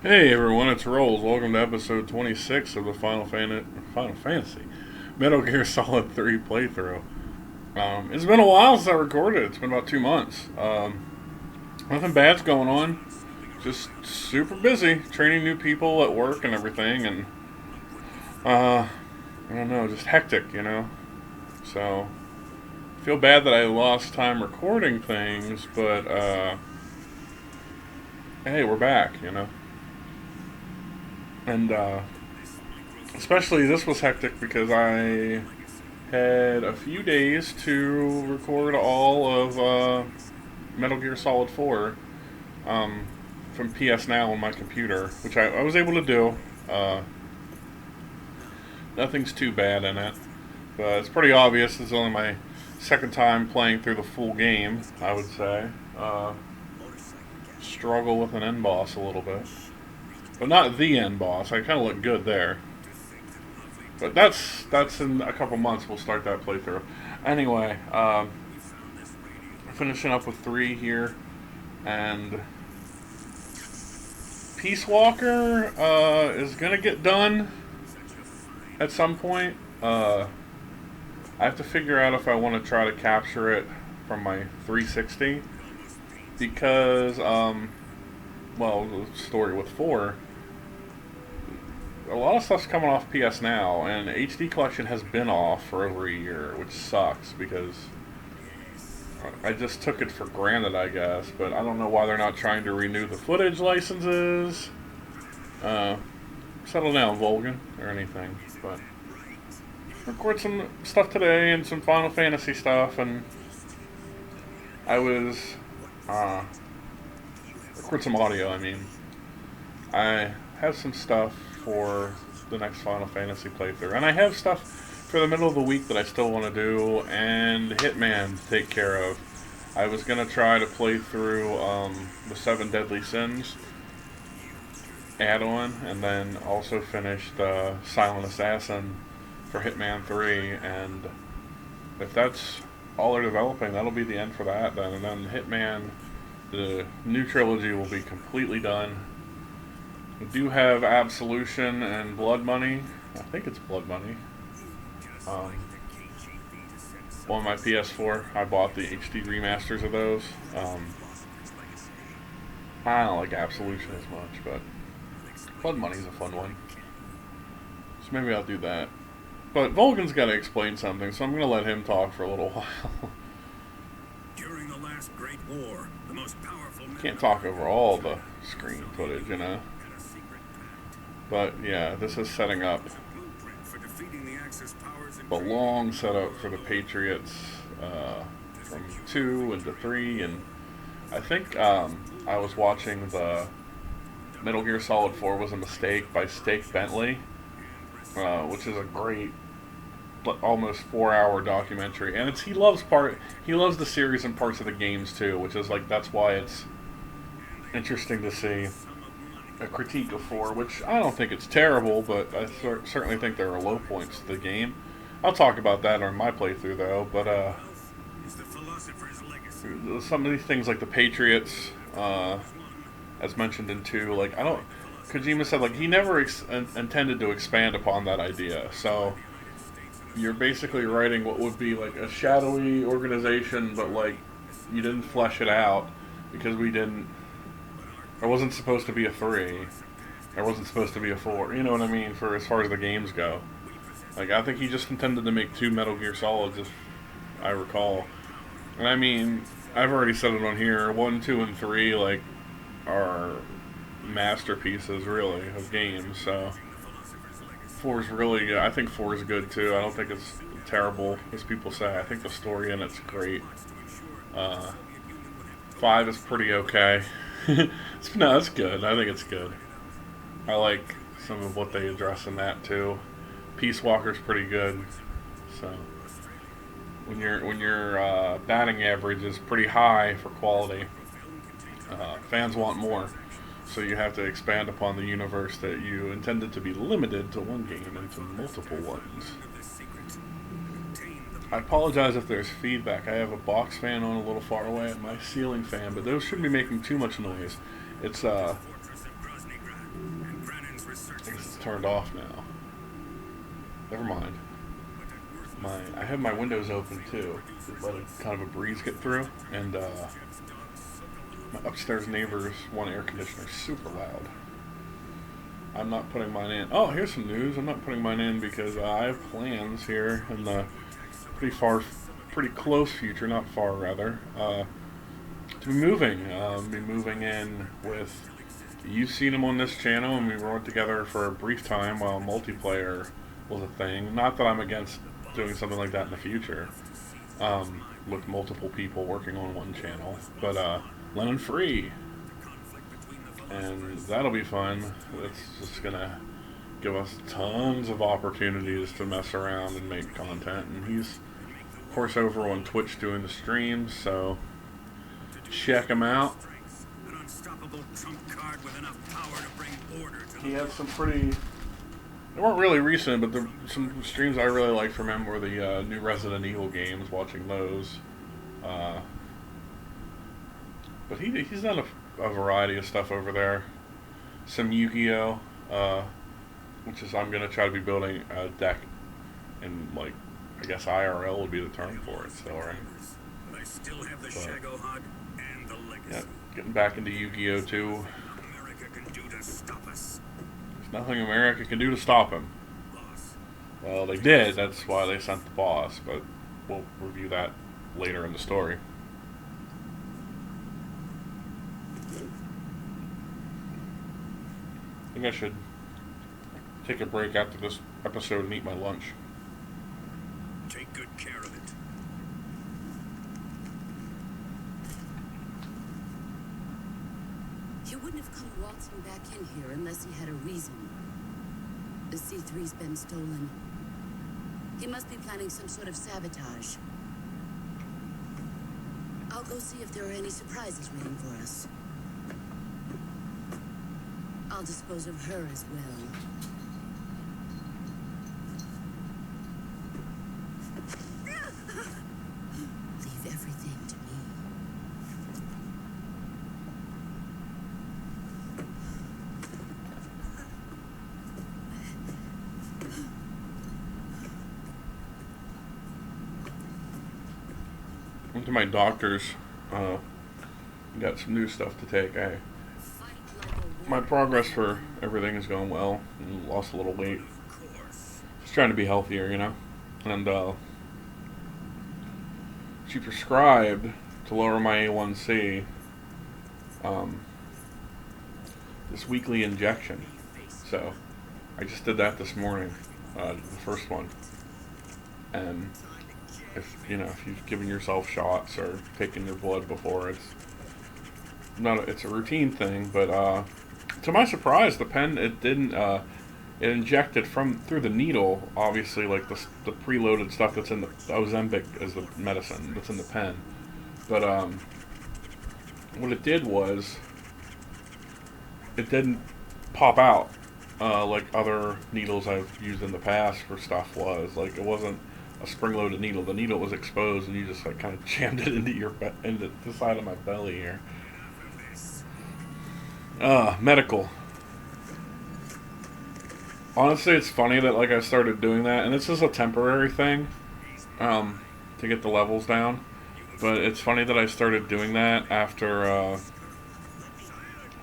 Hey everyone, it's Rolls. Welcome to episode 26 of the Final Fantasy Metal Gear Solid 3 playthrough. It's been a while since I recorded. It's been about 2 months. Nothing bad's going on. Just super busy training new people at work and everything, and I don't know, just hectic, you know. So I feel bad that I lost time recording things, but hey, we're back, you know. And especially this was hectic because I had a few days to record all of Metal Gear Solid 4 from PS Now on my computer, which I was able to do. Nothing's too bad in it, but it's pretty obvious. This is only my second time playing through the full game, I would say. Struggle with an end boss a little bit. But not the end boss. I kind of look good there. But that's in a couple months. We'll start that playthrough. Anyway, finishing up with 3 here, and Peace Walker is gonna get done at some point. I have to figure out if I want to try to capture it from my 360 because well, the story with 4. A lot of stuff's coming off PS Now, and HD Collection has been off for over a year, which sucks because I just took it for granted, I guess. But I don't know why they're not trying to renew the footage licenses. Settle down, Volgin, or anything. But record some stuff today and some Final Fantasy stuff, and I was record some audio. I mean, I have some stuff for the next Final Fantasy playthrough, and I have stuff for the middle of the week that I still want to do, and Hitman to take care of. I was gonna try to play through the 7 Deadly Sins add-on, and then also finish the Silent Assassin for Hitman 3, and if that's all they're developing, that'll be the end for that then, and then Hitman, the new trilogy, will be completely done. We do have Absolution and Blood Money. I think it's Blood Money. On my PS4, I bought the HD remasters of those. I don't like Absolution as much, but Blood Money's a fun one. So maybe I'll do that. But Volgin's got to explain something, so I'm going to let him talk for a little while. During the last Great War, the most powerful Can't talk over all the screen footage, you know. But yeah, this is setting up the long setup for the Patriots from 2 into 3, and I think I was watching the Metal Gear Solid 4 was a mistake by Steak Bentley, which is a great almost 4-hour documentary, and he loves the series and parts of the games too, which is like, that's why it's interesting to see a critique of 4, which I don't think it's terrible, but I certainly think there are low points to the game. I'll talk about that on my playthrough though, but some of these things like the Patriots, as mentioned in 2, like, Kojima said, like, he never intended to expand upon that idea, so you're basically writing what would be like a shadowy organization, but like, you didn't flesh it out because there wasn't supposed to be a 3. There wasn't supposed to be a 4. You know what I mean? For as far as the games go. Like, I think he just intended to make 2 Metal Gear Solids, if I recall. And I mean, I've already said it on here. 1, 2, and 3, like, are masterpieces, really, of games. So 4's really good. I think 4 is good too. I don't think it's terrible, as people say. I think the story in it's great. 5 is pretty okay. No, it's good. I think it's good. I like some of what they address in that too. Peace Walker's pretty good. So when your batting average is pretty high for quality, fans want more. So you have to expand upon the universe that you intended to be limited to one game into multiple ones. I apologize if there's feedback. I have a box fan on a little far away and my ceiling fan, but those shouldn't be making too much noise. It's And Brennan's research I guess it's turned off now. Never mind. I have my windows open too. To let kind of a breeze get through, and my upstairs neighbor's one air conditioner is super loud. I'm not putting mine in. Oh, here's some news. I'm not putting mine in because I have plans here in the pretty close future, not far rather, to be moving. Be moving in with. You've seen him on this channel, and we rode together for a brief time while multiplayer was a thing. Not that I'm against doing something like that in the future, with multiple people working on one channel, but Lemon Free, and that'll be fun. It's just gonna give us tons of opportunities to mess around and make content, and he's of course over on Twitch doing the streams, so check him out. an unstoppable trump card with enough power to bring order to He had some pretty, they weren't really recent, but some streams I really liked from him were the new Resident Evil games, watching those. But he's done a variety of stuff over there. Some Yu-Gi-Oh! Which is, I'm going to try to be building a deck in, like, I guess IRL would be the term for it still, right? But I still have the Shagohod and the legacy. Yeah, getting back into Yu-Gi-Oh! Too. America can do to stop us. There's nothing America can do to stop him. Boss. Well, they did. That's why they sent the boss, but we'll review that later in the story. I think I should take a break after this episode and eat my lunch. Take good care of it. He wouldn't have come waltzing back in here unless he had a reason. The C3's been stolen. He must be planning some sort of sabotage. I'll go see if there are any surprises waiting for us. I'll dispose of her as well. Leave everything to me. Went to my doctor's. Got some new stuff to take. My progress for everything is going well. Lost a little weight. Just trying to be healthier, you know. And she prescribed to lower my A1C this weekly injection. So I just did that this morning, the first one. And if you've given yourself shots or taken your blood before, it's a routine thing, but to my surprise, the pen, it didn't, it injected through the needle, obviously, like the preloaded stuff that's in the Ozempic is the medicine that's in the pen. But what it did was, it didn't pop out like other needles I've used in the past for stuff was. Like, it wasn't a spring-loaded needle. The needle was exposed, and you just like kind of jammed it into the side of my belly here. Medical. Honestly, it's funny that like I started doing that, and this is a temporary thing, to get the levels down. But it's funny that I started doing that after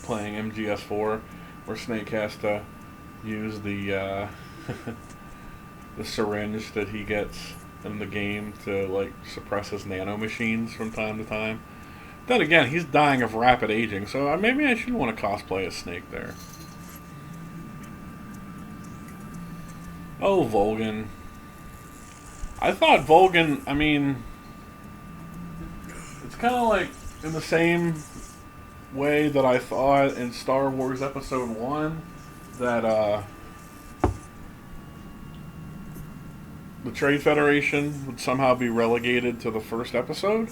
playing MGS4, where Snake has to use the the syringe that he gets in the game to like suppress his nano machines from time to time. Then again, he's dying of rapid aging, so maybe I shouldn't want to cosplay as Snake there. Oh, Volgin. I thought Volgin, I mean, it's kind of like in the same way that I thought in Star Wars Episode 1 that the Trade Federation would somehow be relegated to the first episode.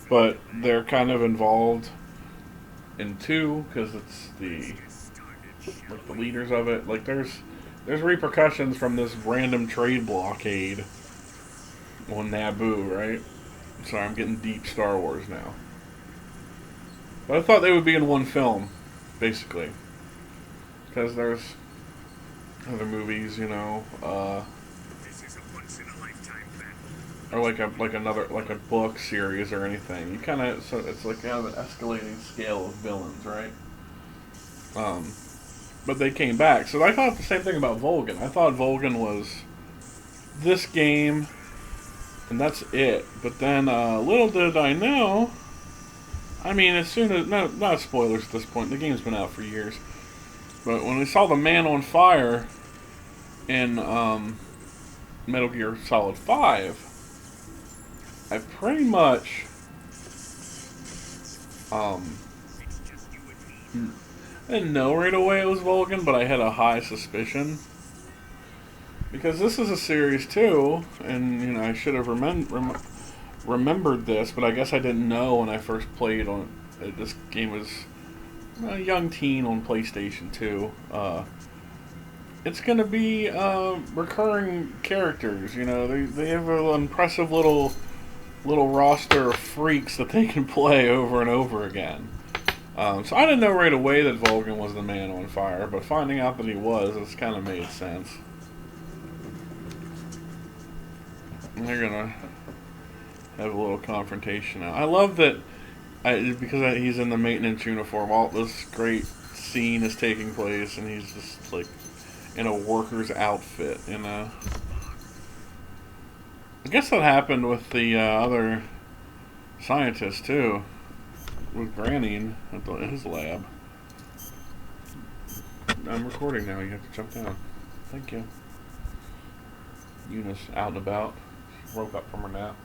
But they're kind of involved in 2 because it's the leaders of it. Like there's repercussions from this random trade blockade on Naboo, right? Sorry, I'm getting deep Star Wars now. But I thought they would be in one film, basically. because there's other movies, you know, This is a once-in-a-lifetime battle. or like another like a book series or anything. You kind of so it's like kind of an escalating scale of villains, right? But they came back, so I thought the same thing about Volgin. I thought Volgin was this game, and that's it. But then little did I know. I mean, as soon as not spoilers at this point. The game's been out for years. But when we saw the man on fire in Metal Gear Solid 5, I pretty much I didn't know right away it was Volgin, but I had a high suspicion. Because this is a series too, and you know I should have remembered this, but I guess I didn't know when I first played on this game was a young teen on PlayStation 2. It's going to be recurring characters. You know, they have an impressive little roster of freaks that they can play over and over again. So I didn't know right away that Volgin was the man on fire, but finding out that he was, it's kind of made sense. And they're gonna have a little confrontation now. I love that because he's in the maintenance uniform. All this great scene is taking place, and he's just like in a worker's outfit. You know, I guess that happened with the other scientists too, with Granny at his lab. I'm recording now. You have to jump down. Thank you. Eunice out and about. She woke up from her nap.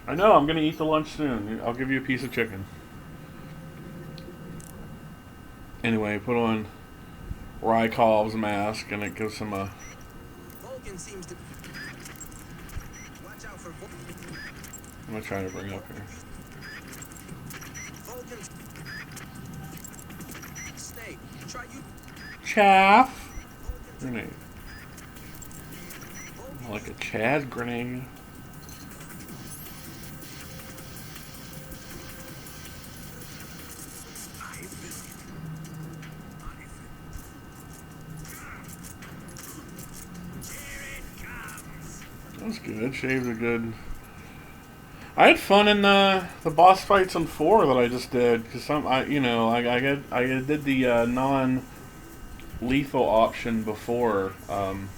I know, I'm going to eat the lunch soon. I'll give you a piece of chicken. Anyway, put on Rykov's mask and it gives him a... Volgin seems to... Watch out for Volgin. I'm going to try to bring it up here. Volgin's... Snake, try you... Chaff! Grenade. Like a Chad grenade. That was good. Shaved a good. I had fun in the boss fights on 4 that I just did because I did the non-lethal option before, and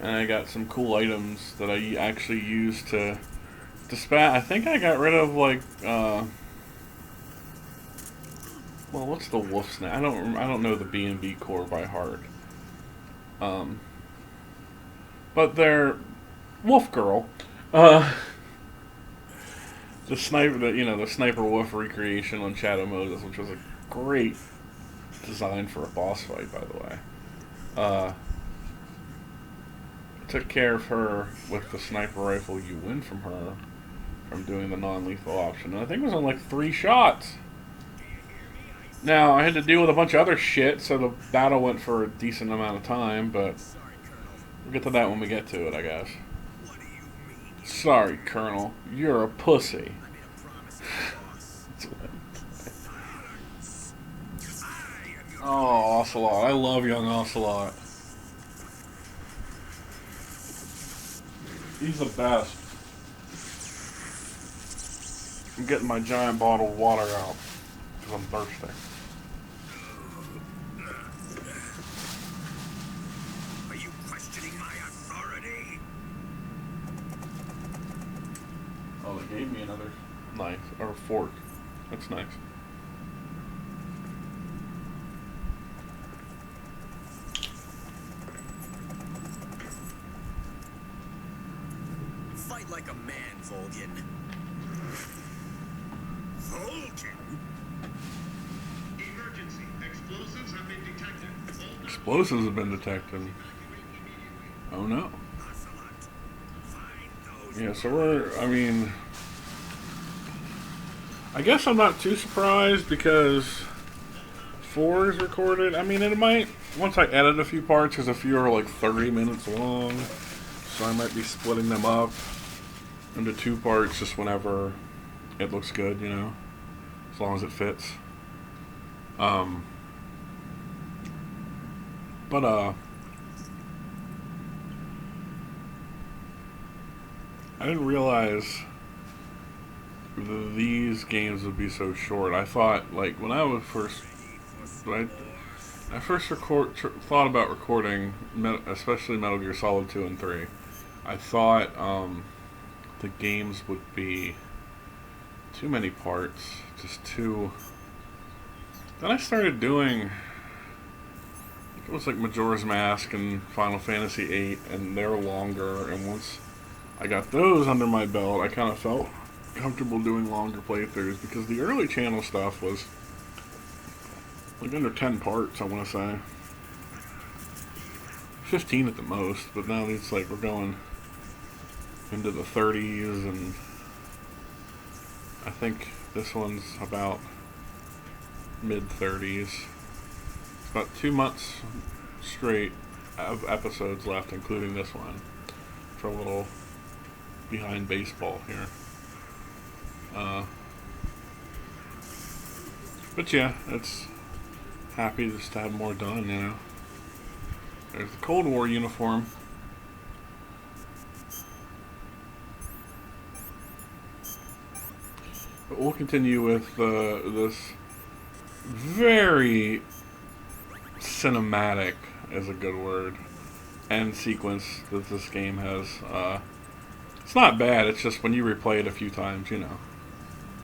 I got some cool items that I actually used to dispatch. I think I got rid of like well, what's the wolf snake? I don't know the B&B core by heart. But they're Wolf Girl. The sniper, the sniper wolf recreation on Shadow Moses, which was a great design for a boss fight, by the way. Took care of her with the sniper rifle you win from her from doing the non-lethal option. And I think it was on like 3 shots. Now, I had to deal with a bunch of other shit, so the battle went for a decent amount of time, but we'll get to that when we get to it, I guess. Sorry, Colonel. You're a pussy. Oh, Ocelot. I love young Ocelot. He's the best. I'm getting my giant bottle of water out because I'm thirsty. Are you questioning my authority? Oh, they gave me another knife or fork. That's nice. Fight like a man, Volgin. Volgin? Emergency. Explosives have been detected. Explosives have been detected. Oh no. Ocelot, find those... Yeah, so I guess I'm not too surprised because 4 is recorded. I mean, it might, once I edit a few parts, because a few are like 30 minutes long, so I might be splitting them up into 2 parts just whenever it looks good, as long as it fits. But I didn't realize these games would be so short. I thought, like, when I was first, when I first thought about recording, especially Metal Gear Solid 2 and 3, I thought the games would be too many parts, just too. Then I started doing, it was like Majora's Mask and Final Fantasy VIII, and they're longer, and once I got those under my belt, I kind of felt comfortable doing longer playthroughs, because the early channel stuff was like under 10 parts, I want to say. 15 at the most, but now it's like we're going into the 30s, and I think this one's about mid-30s. It's about 2 months straight of episodes left, including this one, for a little behind baseball here. But yeah, it's happy just to have more done, you know. There's the Cold War uniform. But we'll continue with this very cinematic, is a good word, end sequence that this game has. It's not bad, it's just when you replay it a few times, you know.